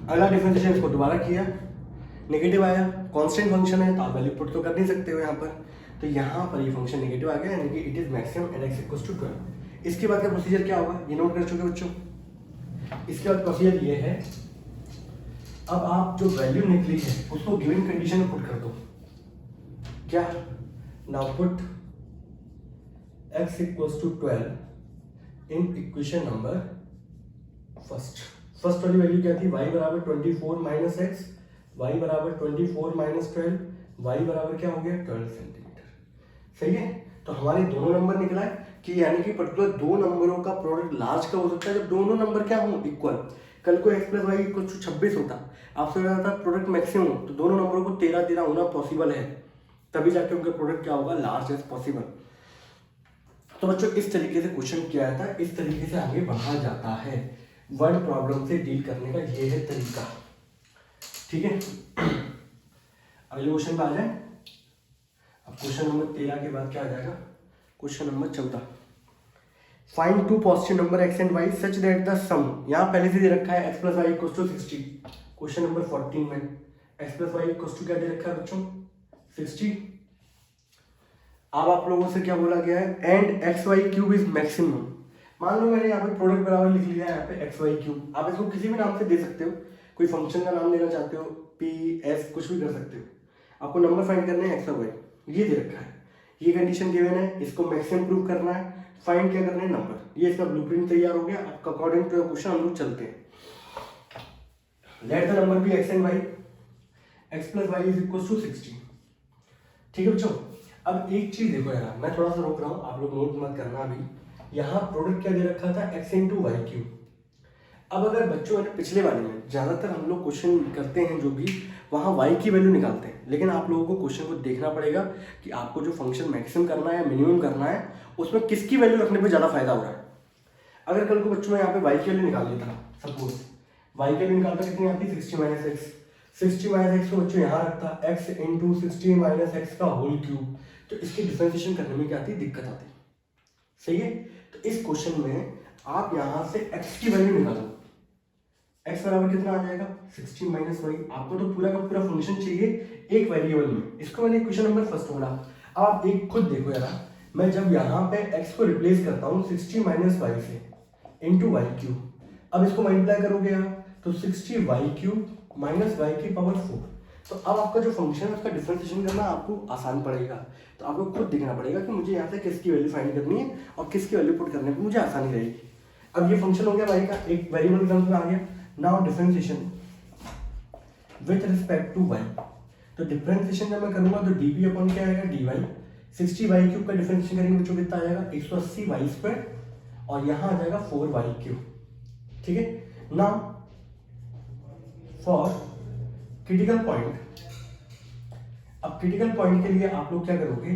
अगला डिफरेंशिएशन इसको दोबारा किया, नेगेटिव आया, कांस्टेंट फंक्शन है तो आप वैल्यू पुट तो कर नहीं सकते हो यहाँ पर, तो यहाँ पर ये फंक्शन नेगेटिव आ गया, यानी कि it is maximum at x equals to 12। इसके बाद का प्रोसीजर क्या होगा ये नोट कर चुके बच्चों। इसके बाद प्रोसीजर ये है, अब आप जो वैल्यू निकली है उसको गिवन कंडीशन में पुट कर दो। क्या, now put x equals to 12 in equation number first वाली वैल्यू क्या थी, y बराबर 24 माइनस एक्स, y बराबर 24 माइनस 12, y बराबर क्या हो गया 12 सेंटीमीटर। सही है, तो हमारे दोनों नंबर निकला है कि यानी कि पर्टिकुलर दो नंबरों का प्रोडक्ट लार्ज का हो सकता है जब दोनों नंबर क्या हो इक्वल। कल को x plus Y equal to 26 होता, आपसे कहा था प्रोडक्ट मैक्सिमम हो, तो दोनों नंबरों को 13 होना पॉसिबल है, तभी जाके उनका प्रोडक्ट क्या होगा, लार्ज एज पॉसिबल। तो बच्चों इस तरीके से क्वेश्चन किया जाता है, इस तरीके से आगे बढ़ा जाता है, वर्ड प्रॉब्लम से डील करने का ये है तरीका। ठीक है, अगले क्वेश्चन पे आ जाए। अब क्वेश्चन नंबर 13 के बाद क्या आ जाएगा, question number 14। Find two positive number x and y such that the sum, यहाँ पहले से दे रखा है x plus y equals to 60। Question number 14 में x plus y equals to क्या दे रखा है बच्चों, 60। अब आप लोगों से क्या बोला गया है, and X Y cube is maximum. मान लो मैंने यहाँ पे प्रोडक्ट बराबर लिख लिया है, यहाँ पे एक्स वाई क्यूब, आप इसको किसी भी नाम से दे सकते हो, कोई फंक्शन का नाम देना चाहते हो, पी एस कुछ भी कर सकते हो। आपको नंबर फाइंड करना है एक्स और वाई, ये दे रखा है, ये कंडीशन गिवन है, इसको मैक्सिमम प्रूव करना है, फाइंड क्या करना है नंबर। ये इसका ब्लूप्रिंट तैयार हो गया, आपका अकॉर्डिंग टू क्वेश्चन हम लोग चलते हैं। Let the number be X and Y, X plus Y is equal to 60। ठीक है बच्चों, अब एक चीज देखो यार, मैं थोड़ा सा रोक रहा हूँ, आप लोग नोट मत करना अभी। यहाँ प्रोडक्ट क्या दे रखा था, x इंटू वाई क्यूब। अब अगर बच्चों ने पिछले वाले में ज्यादातर हम लोग क्वेश्चन करते हैं जो भी, वहाँ y की वैल्यू निकालते हैं, लेकिन आप लोगों को क्वेश्चन को देखना पड़ेगा कि आपको जो फंक्शन मैक्सिमम करना है मिनिमम करना है, उसमें किसकी वैल्यू रखने पर ज्यादा फायदा हो रहा है। अगर कल को बच्चों में यहाँ पे y की वैल्यू निकाल लेता, सपोज y की वैल्यू निकालता कितनी आती है, 60 माइनस एक्स। 60 माइनस एक्स को बच्चों यहाँ रखता x इंटू 60 माइनस एक्स का होल क्यूब, तो इसकी डिफरेंशिएशन करने में क्या आती है, दिक्कत आती है। सही है, तो इस क्वेश्चन में आप यहां से x की वैल्यू निकालो, x बराबर कितना आ जाएगा, 60 माइनस वाई। आपको तो पूरा का पूरा फंक्शन चाहिए एक वेरिएबल में, इसको मैंने इक्वेशन नंबर फर्स्ट बोला। अब आप एक खुद देखो यार, मैं जब यहाँ पे x को रिप्लेस करता हूँ 60 माइनस वाई से इंटू वाई क्यूब, अब इसको मल्टीप्लाई करोगे यार तो 60 वाई क्यूब माइनस वाई की पावर 4, तो अब आपका जो फंक्शन है उसका डिफरेंशिएशन करना आपको आसान पड़ेगा। तो आपको खुद देखना पड़ेगा कि मुझे यहाँ से किसकी वैल्यू फाइंड करनी है और किसकी वैल्यू पुट करने पर मुझे आसानी रहेगी। अब ये फंक्शन हो गया वाई का, एक वेरिएबल टर्म्स में आ गया। Now differentiation with respect to Y, तो डिफरेंशिएशन जब मैं करूंगा तो डीपी अपॉन क्या आएगा, डी वाई। 60 वाई क्यूब का डिफरेंशिएशन करेंगे बच्चों कितना आ जाएगा, 180 वाई स्क्वायर, और यहाँ आ जाएगा 4 वाई क्यूब। ठीक है, नाउ फॉर क्रिटिकल पॉइंट, अब क्रिटिकल पॉइंट के लिए आप लोग क्या करोगे,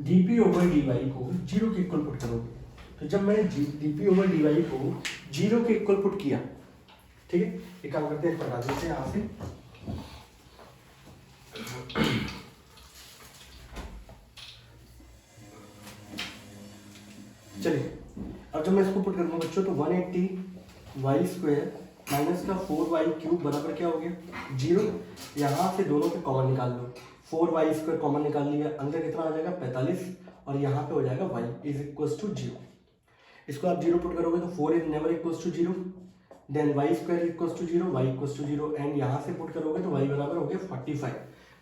dp ओवर dy को 0 के इक्वल पुट करोगे। तो जब मैंने dp ओवर dy को 0 के इक्वल पुट किया, ठीक है, एक काम करते हैं, हटा देते हैं यहाँ से। चलिए, अब जब मैं इसको पुट करूंगा बच्चों, तो 180 वाई स्क्वायर माइनस का 4 वाई क्यूब बराबर क्या हो गया, 0। यहाँ से दोनों के कॉमन निकाल लो, 4 वाई स्क्वायर कॉमन निकाल लिया, अंदर कितना आ जाएगा 45, और यहाँ पे हो जाएगा y इज इक्वल्स टू 0। इसको आप 0 पुट करोगे तो 4 is never equals to 0, then Y square equals to 0, Y equals to 0 and यहाँ से पुट करोगे तो y बराबर हो गया 45।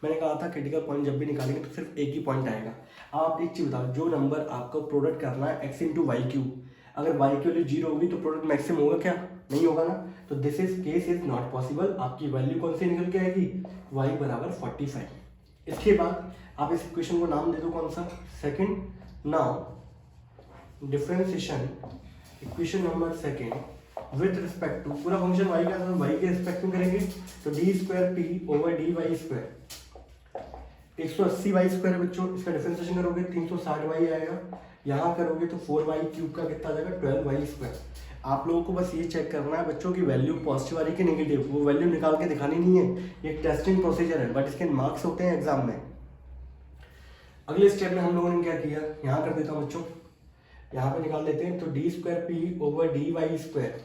मैंने कहा था क्रिटिकल पॉइंट जब भी निकालेंगे तो सिर्फ एक ही पॉइंट आएगा। आप एक चीज़ बताओ, जो नंबर आपको प्रोडक्ट करना है x इंटू वाई क्यूब, अगर y की वैल्यू 0 होगी तो प्रोडक्ट मैक्सिमम होगा क्या? नहीं होगा ना। तो this is case is not possible. आपकी वैल्यू कौन सी निकल के आएगी? y बराबर 45। इसके बाद आप इस इक्वेशन को नाम दे दो कौन सा? Second. Now differentiation equation number second with respect to, पूरा फंक्शन y का तो y के रिस्पेक्ट में करेंगे तो D square P over D Y square 180 Y square है बच्चों। इसका डिफरेंशिएशन करोगे 360 वाई आएगा, यहाँ करोगे तो 4 वाई क्यूब का कितना आ जाएगा? 12 वाई स्क्वायर। आप लोगों को बस ये चेक करना है बच्चों की वैल्यू पॉजिटिव आ रही कि नेगेटिव, वो वैल्यू निकाल के दिखानी नहीं है। ये टेस्टिंग प्रोसीजर है बट इसके मार्क्स होते हैं एग्जाम में। अगले स्टेप में हम लोगों ने क्या किया, यहाँ कर देता हूँ बच्चों, यहाँ पे निकाल देते हैं। तो D square P over D Y square,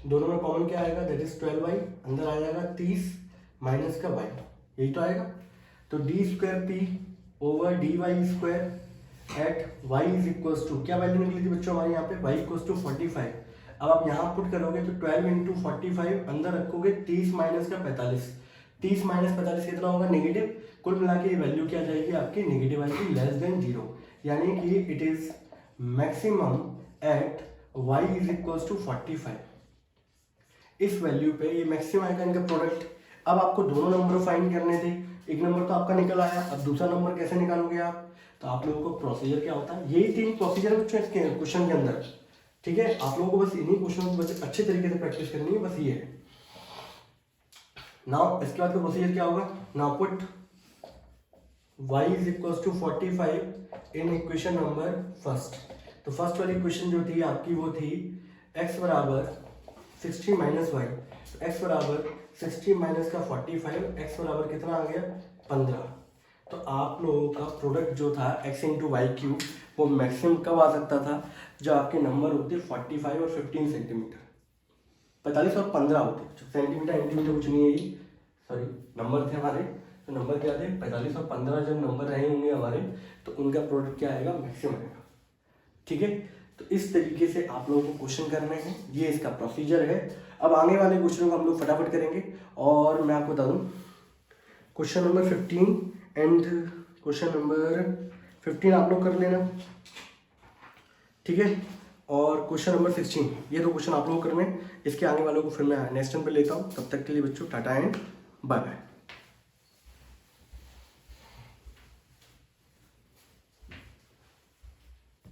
दोनों में कॉमन क्या आएगा? दैट इज 12 वाई, अंदर आ जाएगा 30 माइनस का वाई, यही तो आएगा। तो D square P over D Y square at Y is equals to, क्या वैल्यू निकली थी बच्चों हमारे यहाँ पे? Y equals to 45। अब आप यहाँ पुट करोगे तो 12 इंटू 45, अंदर रखोगे 30 माइनस का 45, 30 माइनस 45 कितना होगा? नेगेटिव। कुल मिला के वैल्यू क्या जाएगी आपकी? नेगेटिव आएगी, लेस देन 0, यानी कि it is maximum at y is equals to 45। इस वैल्यू पे ये मैक्सिमम आएगा इनका प्रोडक्ट। अब आपको दोनों नंबर फाइंड करने थे, एक नंबर तो आपका निकल आया, अब दूसरा नंबर कैसे निकालोगे आप? तो आप लोगों को प्रोसीजर क्या होता है, यही 3 प्रोसीजर बच्चों इसके क्वेश्चन के अंदर, ठीक है। आप लोगों को बस इन्हीं क्वेश्चन को बस अच्छे तरीके से प्रैक्टिस करनी है, बस ये है। नाउ इसके बाद का प्रोसीजर क्या होगा? Now put y is equals to 45 in equation number first. तो फर्स्ट वाली इक्वेशन जो थी आपकी वो थी x बराबर 60 माइनस वाई, तो x बराबर 60 माइनस का 45, x बराबर कितना आ गया? 15। तो आप लोगों का प्रोडक्ट जो था x इंटू वाई क्यूब, वो मैक्सिमम कब आ सकता था? जो आपके नंबर होते 45 और 15 सेंटीमीटर, 45 और 15 होते, सेंटीमीटर कुछ नहीं है ये, सॉरी नंबर थे हमारे। तो नंबर क्या थे? 45 और 15 जब नंबर रहे होंगे हमारे तो उनका प्रोडक्ट क्या आएगा? मैक्सिमम आएगा, ठीक है। तो इस तरीके से आप लोगों को क्वेश्चन करने हैं, ये इसका प्रोसीजर है। अब आने वाले क्वेश्चनों को हम लोग फटाफट करेंगे और मैं आपको बता दूं question number 15 and question number 15 आप लोग कर लेना, ठीक है। और क्वेश्चन नंबर 16, ये 2 क्वेश्चन आप लोग करने हैं। इसके आगे वालों को फिर मैं नेक्स्ट टाइम पे लेता हूँ। तब तक के लिए बच्चों टाटा एंड बाय बाय।